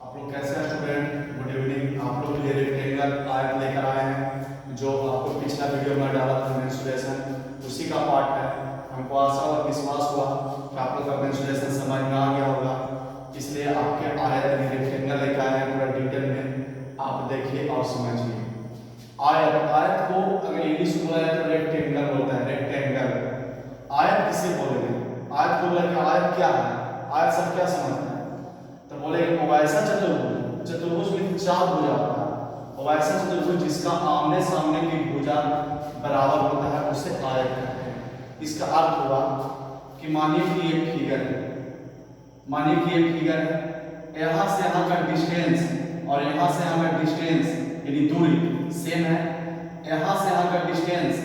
आप लोग कैसे हैं स्टूडेंट? Good evening. आप लोग के लिए रेक्टेंगल आयत लेकर आए हैं जो आपको पिछला वीडियो में डाला था मेंसुरेशन, उसी का पार्ट है। हमको आशा और विश्वास हुआ कि आप लोग का मेंसुरेशन समझ में आ गया होगा, इसलिए आपके आयत यानी रेक्टेंगल लेकर आए हैं पूरा डिटेल में। आप देखिए और समझिए। आयत को अगर इंग्लिश में बोला जाए तो रेक्टेंगल बोलता है। रेक्टेंगल आयत किसे बोलेंगे? आयत को बोलेंगे आयत क्या है? आयत सब क्या समझते हैं? तो बोलेंगे वैसा चतुर्भुज। चतुर्भुज में चार भुजा होता है, वैसा चतुर्भुज जिसका आमने सामने की भुजा बराबर होता है उसे आयत कहते हैं। इसका अर्थ हुआ कि मानिए कि एक फिगर है, मानिए कि एक फिगर है, यहाँ से यहाँ का डिस्टेंस और यहाँ से यहाँ का डिस्टेंस यानी दूरी सेम है। यहाँ से यहाँ का डिस्टेंस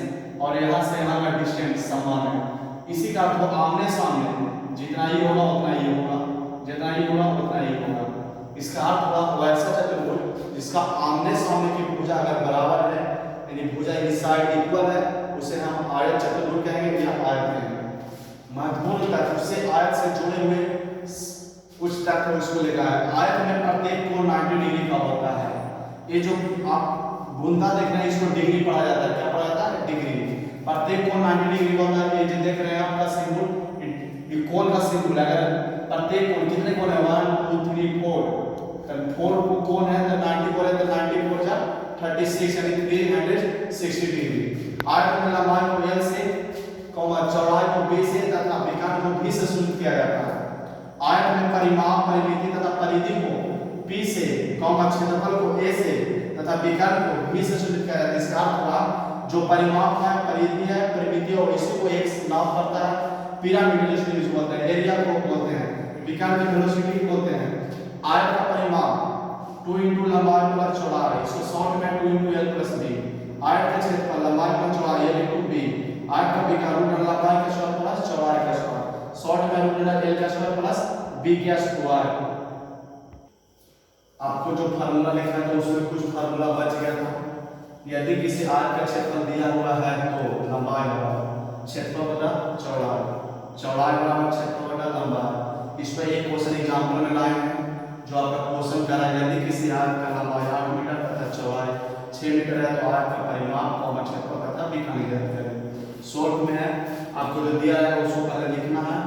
और यहाँ से यहाँ का डिस्टेंस समान है। इसी का अर्थ आमने सामने जितना ही होगा उतना ही होगा, जितना ही होगा उतना ही होगा। इसका अर्थ हुआ वैसा चतुर्भुज जिसका आमने सामने की भुजा अगर बराबर है यानी भुजा की साइड इक्वल है उसे हम आयत चतुर्भुज कहेंगे या आयत कहेंगे। महत्वपूर्ण तथ्य से आयत से जुड़े हुए कुछ तथ्य उसको लेकर है। आयत में प्रत्येक कोण 90 डिग्री का होता है। ये जो आप बूंदा देख रहे हैं इसको डिग्री पढ़ा जाता है। क्या पढ़ा जाता है? डिग्री। प्रत्येक कोण 90 डिग्री होता है। ये जो देख रहे हैं आपका सिंबल, ये कोण का सिंबल। अगर प्रत्येक कोण कितने कोण है? 1 2 3 4। 4 को कोण है तो 94 है तो 94 जा 36 यानी 360 डिग्री। आयत में लंबाई को L से, चौड़ाई को B से तथा विकर्ण को V से शुरू किया जाता है। आयत में परिमाप, परिमिति तथा परिधि को P से, क्षेत्रफल को A से तथा विकर्ण को V से शुरू किया जाता है। इसका अर्थ हुआ जो परिमाप है, परिधि है, परिमिति और इसी को एक नाम पड़ता है पिरामिडल यूज बोलते हैं, एरिया को बोलते हैं, विकर्ण की वेलोसिटी बोलते हैं। आयत का परिमाप 2 इंटू लंबाई प्लस चौड़ाई, इसको शॉर्ट में 2 इंटू L प्लस B। आयत का क्षेत्रफल लंबाई प्लस चौड़ाई L इंटू B। आयत का विकर्ण लंबाई का स्क्वायर प्लस चौड़ाई का स्क्वायर, शॉर्ट में L का स्क्वायर प्लस B का स्क्वायर। आपको जो फार्मूला लिखा था उसमें कुछ फार्मूला बच गया था। यदि किसी आयत का क्षेत्रफल दिया हुआ है तो लंबाई बराबर क्षेत्रफल बटा चौड़ाई, चौड़ाई बराबर क्षेत्रफल बटा लंबाई। इस पर एक क्वेश्चन एग्जांपल में लाए हैं जो आपका क्वेश्चन कर रहा है। यदि किसी आयत का लंबाई 8 मीटर तथा चौड़ाई 6 मीटर है तो आयत का परिमाप और क्षेत्रफल तथा विकर्ण ज्ञात करें। शॉर्ट में है, आपको जो दिया है उसको पहले लिखना है।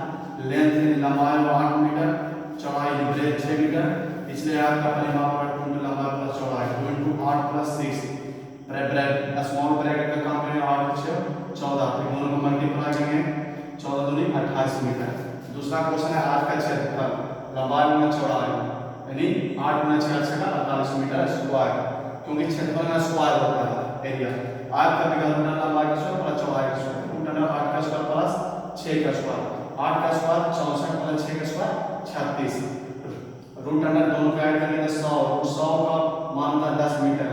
लेंथ लंबाई 8 मीटर, चौड़ाई ब्रेथ 6 मीटर, इसलिए आयत का परिमाप और लंबाई प्लस चौड़ाई 2 इंटू 8 प्लस 6। स्मॉल ब्रैकेट का काम है 8 6 14, तो दोनों को मल्टीप्लाई करेंगे 14 दूनी 28 मीटर। दूसरा क्वेश्चन है आयत का क्षेत्रफल लंबाई में चौड़ाई यानी 8 गुना 6 48 मीटर स्क्वायर, क्योंकि क्षेत्रफल में स्क्वायर होता है एरिया। आयत का विकर्ण लंबाई का स्क्वायर प्लस चौड़ाई का स्क्वायर, रूट 8 का स्क्वायर प्लस 6 का स्क्वायर, 8 का स्क्वायर 64 प्लस 6 का स्क्वायर 36, रूट अंडर दोनों का ऐड करेंगे तो 100 का मान था 10 मीटर